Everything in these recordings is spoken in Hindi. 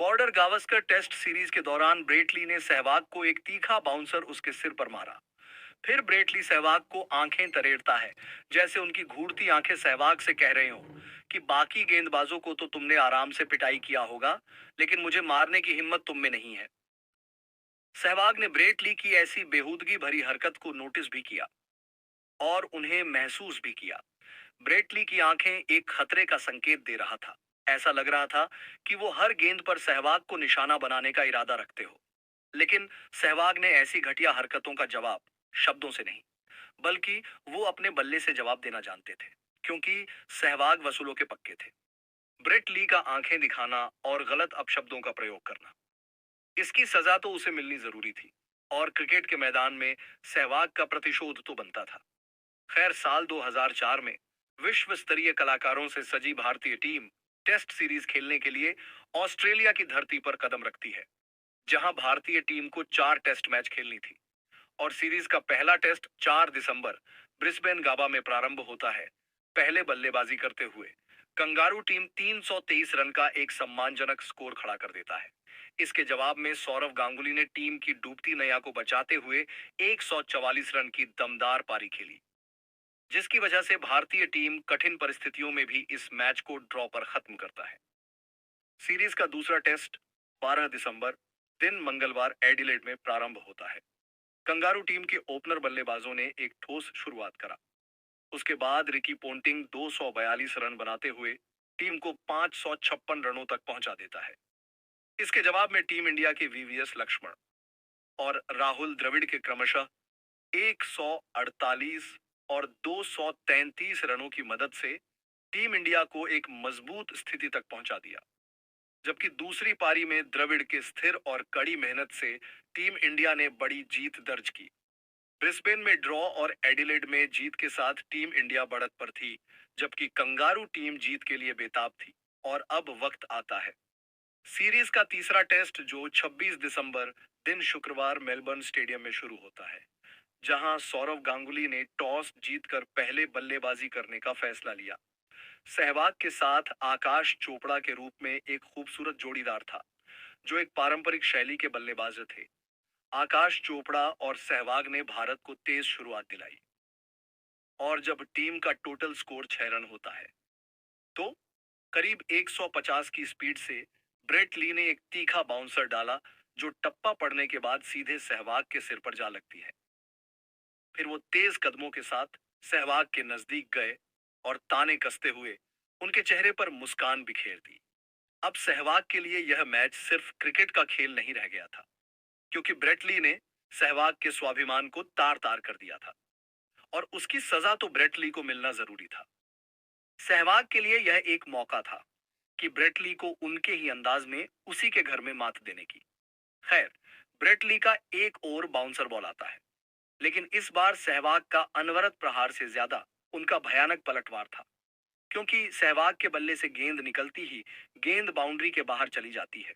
बॉर्डर गावस्कर टेस्ट सीरीज के दौरान ब्रेटली ने सहवाग को एक तीखा बाउंसर उसके सिर पर मारा। फिर ब्रेटली सहवाग को आंखें तरेड़ता है, जैसे उनकी घूरती आंखें सहवाग से कह रहे हो कि बाकी गेंदबाजों को तो तुमने आराम से पिटाई किया होगा, लेकिन मुझे मारने की हिम्मत तुम में नहीं है। सहवाग ने ब्रेटली की ऐसी बेहूदगी भरी हरकत को नोटिस भी किया और उन्हें महसूस भी किया। ब्रेटली की आंखें एक खतरे का संकेत दे रहा था। ऐसा लग रहा था कि वो हर गेंद पर सहवाग को निशाना बनाने का इरादा रखते हो। लेकिन सहवाग ने ऐसी घटिया हरकतों का जवाब शब्दों से नहीं, बल्कि वो अपने बल्ले से जवाब देना जानते थे, क्योंकि सहवाग वसूलों के पक्के थे। ब्रेट ली का आंखें दिखाना और गलत अपशब्दों का प्रयोग करना, इसकी सजा तो उसे मिलनी जरूरी थी। और क्रिकेट के मैदान में सहवाग का प्रतिशोध तो बनता था। खैर, साल 2004 में विश्व स्तरीय कलाकारों से सजी भारतीय टीम टेस्ट सीरीज खेलने के लिए ऑस्ट्रेलिया की धरती पर कदम रखती है, जहां भारतीय टीम को 4 टेस्ट मैच खेलनी थी। और सीरीज का पहला टेस्ट 4 दिसंबर ब्रिस्बेन गाबा में प्रारंभ होता है। पहले बल्लेबाजी करते हुए कंगारू टीम 323 रन का एक सम्मानजनक स्कोर खड़ा कर देता है। इसके जवाब में सौरव गांगुली ने टीम की डूबती नैया को बचाते हुए 144 रन की दमदार पारी खेली, जिसकी वजह से भारतीय टीम कठिन परिस्थितियों में भी इस मैच को ड्रॉ पर खत्म करता है। सीरीज का दूसरा टेस्ट 12 दिसंबर दिन मंगलवार एडिलेड में प्रारंभ होता है। कंगारू टीम के ओपनर बल्लेबाजों ने एक ठोस शुरुआत करा। उसके बाद रिकी पोंटिंग 242 रन बनाते हुए टीम को 556 रनों तक पहुंचा देता है। इसके जवाब में टीम इंडिया के वीवीएस लक्ष्मण और राहुल द्रविड़ के क्रमशः 148 और 233 रनों की मदद से टीम इंडिया को एक मजबूत स्थिति तक पहुंचा दिया। जबकि दूसरी पारी में द्रविड़ के स्थिर और कड़ी मेहनत से टीम इंडिया ने बड़ी जीत दर्ज की। ब्रिस्बेन में ड्रॉ और एडिलेड में जीत के साथ टीम इंडिया बढ़त पर थी, जबकि कंगारू टीम जीत के लिए बेताब थी। और अब वक्त आता है सीरीज का तीसरा टेस्ट, जो 26 दिसंबर दिन शुक्रवार मेलबर्न स्टेडियम में शुरू होता है, जहां सौरव गांगुली ने टॉस जीतकर पहले बल्लेबाजी करने का फैसला लिया। सहवाग के साथ आकाश चोपड़ा के रूप में एक खूबसूरत जोड़ीदार था, जो एक पारंपरिक शैली के बल्लेबाज थे। आकाश चोपड़ा और सहवाग ने भारत को तेज शुरुआत दिलाई। और जब टीम का टोटल स्कोर 6 रन होता है, तो करीब 150 की स्पीड से ब्रेट ली ने एक तीखा बाउंसर डाला, जो टप्पा पड़ने के बाद सीधे सहवाग के सिर पर जा लगती है। फिर वो तेज कदमों के साथ सहवाग के नजदीक गए और ताने कसते हुए उनके चेहरे पर मुस्कान बिखेर दी। अब सहवाग के लिए यह मैच सिर्फ क्रिकेट का खेल नहीं रह गया था, क्योंकि ब्रेट ली ने सहवाग के स्वाभिमान को तार तार कर दिया था। और उसकी सजा तो ब्रेट ली को मिलना जरूरी था। सहवाग के लिए यह एक मौका था कि ब्रेट ली को उनके ही अंदाज में उसी के घर में मात देने की। खैर, ब्रेट ली का एक और बाउंसर बॉल आता है, लेकिन इस बार सहवाग का अनवरत प्रहार से ज्यादा उनका भयानक पलटवार था, क्योंकि सहवाग के बल्ले से गेंद निकलती ही गेंद बाउंड्री के बाहर चली जाती है।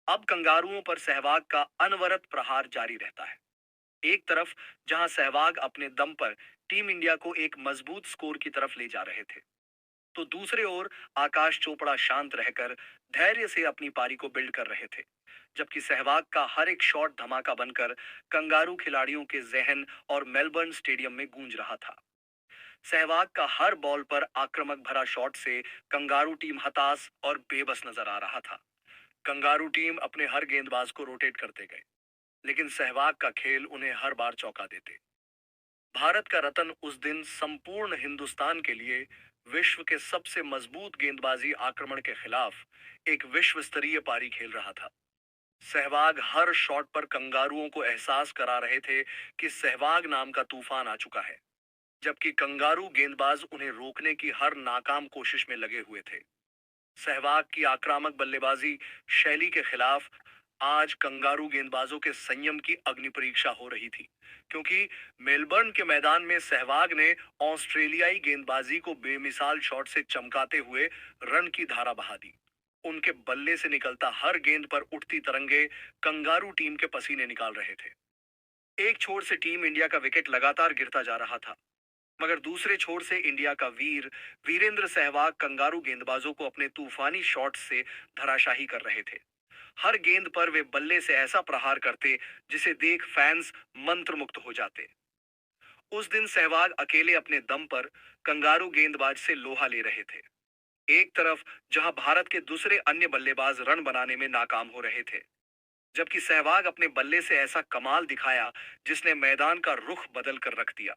अब कंगारुओं पर सहवाग का अनवरत प्रहार जारी रहता है। एक तरफ जहां सहवाग अपने दम पर टीम इंडिया को एक मजबूत स्कोर की तरफ ले जा रहे थे, तो दूसरे ओर आकाश चोपड़ा शांत रहकर धैर्य से अपनी पारी को बिल्ड कर रहे थे। जबकि सहवाग का हर एक शॉट धमाका बनकर कंगारू खिलाड़ियों के जहन और मेलबर्न स्टेडियम में गूंज रहा था। सहवाग का हर बॉल पर आक्रामक भरा शॉट से कंगारू टीम हताश और बेबस नजर आ रहा था। कंगारू टीम अपने हर गेंदबाज को रोटेट करते गए, लेकिन सहवाग का खेल उन्हें हर बार चौंका देते। भारत का रतन उस दिन संपूर्ण हिंदुस्तान के लिए विश्व के सबसे मजबूत गेंदबाजी आक्रमण के खिलाफ एक विश्व स्तरीय पारी खेल रहा था। सहवाग हर शॉट पर कंगारुओं को एहसास करा रहे थे कि सहवाग नाम का तूफान आ चुका है, जबकि कंगारू गेंदबाज उन्हें रोकने की हर नाकाम कोशिश में लगे हुए थे। सहवाग की आक्रामक बल्लेबाजी शैली के खिलाफ आज कंगारू गेंदबाजों के संयम की अग्नि परीक्षा हो रही थी, क्योंकि मेलबर्न के मैदान में सहवाग ने ऑस्ट्रेलियाई गेंदबाजी को बेमिसाल शॉट से चमकाते हुए रन की धारा बहा दी। उनके बल्ले से निकलता हर गेंद पर उठती तरंगे कंगारू टीम के पसीने निकाल रहे थे। एक छोर से टीम इंडिया का विकेट लगातार गिरता जा रहा था, मगर दूसरे छोर से इंडिया का वीर वीरेंद्र सहवाग कंगारू गेंदबाजों को अपने तूफानी शॉट से धराशाही कर रहे थे। हर गेंद पर वे बल्ले से ऐसा प्रहार करते जिसे देख फैंस मंत्रमुग्ध हो जाते। उस दिन सहवाग अकेले अपने दम पर कंगारू गेंदबाज से लोहा ले रहे थे। एक तरफ जहां भारत के दूसरे अन्य बल्लेबाज रन बनाने में नाकाम हो रहे थे, जबकि सहवाग अपने बल्ले से ऐसा कमाल दिखाया जिसने मैदान का रुख बदल कर रख दिया।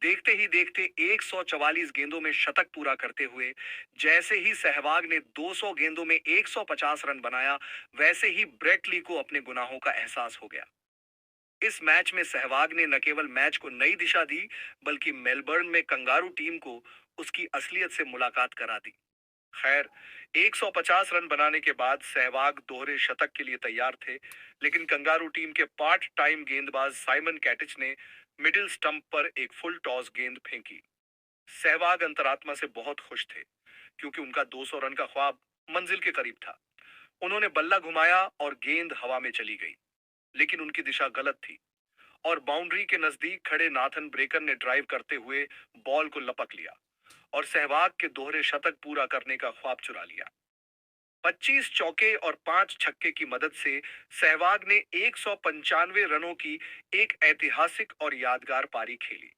देखते ही देखते 144 गेंदों में शतक पूरा करते हुए जैसे ही सहवाग ने 200 गेंदों में 150 रन बनाया, वैसे ही ब्रेट ली को अपने गुनाहों का एहसास हो गया। इस मैच में सहवाग ने न केवल मैच को नई दिशा दी, बल्कि मेलबर्न में कंगारू टीम को उसकी असलियत से मुलाकात करा दी। खैर, 150 रन बनाने के बाद सहवाग दोहरे शतक के लिए तैयार थे, लेकिन कंगारू टीम के पार्ट टाइम गेंदबाज साइमन कैटिच ने मिडिल स्टंप पर एक फुल टॉस गेंद फेंकी। सहवाग अंतरात्मा से बहुत खुश थे, क्योंकि उनका 200 रन का ख्वाब मंजिल के करीब था। उन्होंने बल्ला घुमाया और गेंद हवा में चली गई, लेकिन उनकी दिशा गलत थी और बाउंड्री के नजदीक खड़े नाथन ब्रेकर ने ड्राइव करते हुए बॉल को लपक लिया और सहवाग के दोहरे शतक पूरा करने का ख्वाब चुरा लिया। 25 चौके और 5 छक्के की मदद से सहवाग ने 195 रनों की एक ऐतिहासिक और यादगार पारी खेली।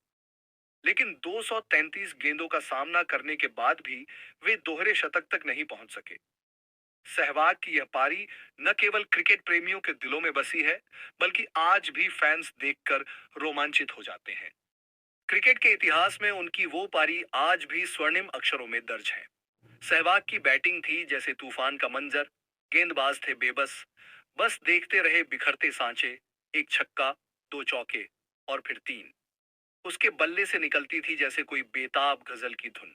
लेकिन 233 गेंदों का सामना करने के बाद भी वे दोहरे शतक तक नहीं पहुंच सके। सहवाग की यह पारी न केवल क्रिकेट प्रेमियों के दिलों में बसी है, बल्कि आज भी फैंस देखकर रोमांचित हो जाते हैं। क्रिकेट के इतिहास में उनकी वो पारी आज भी स्वर्णिम अक्षरों में दर्ज है। सहवाग की बैटिंग थी जैसे तूफान का मंजर, गेंदबाज थे बेबस, बस देखते रहे बिखरते सांचे, एक छक्का, दो चौके और फिर तीन। उसके बल्ले से निकलती थी जैसे कोई बेताब गजल की धुन।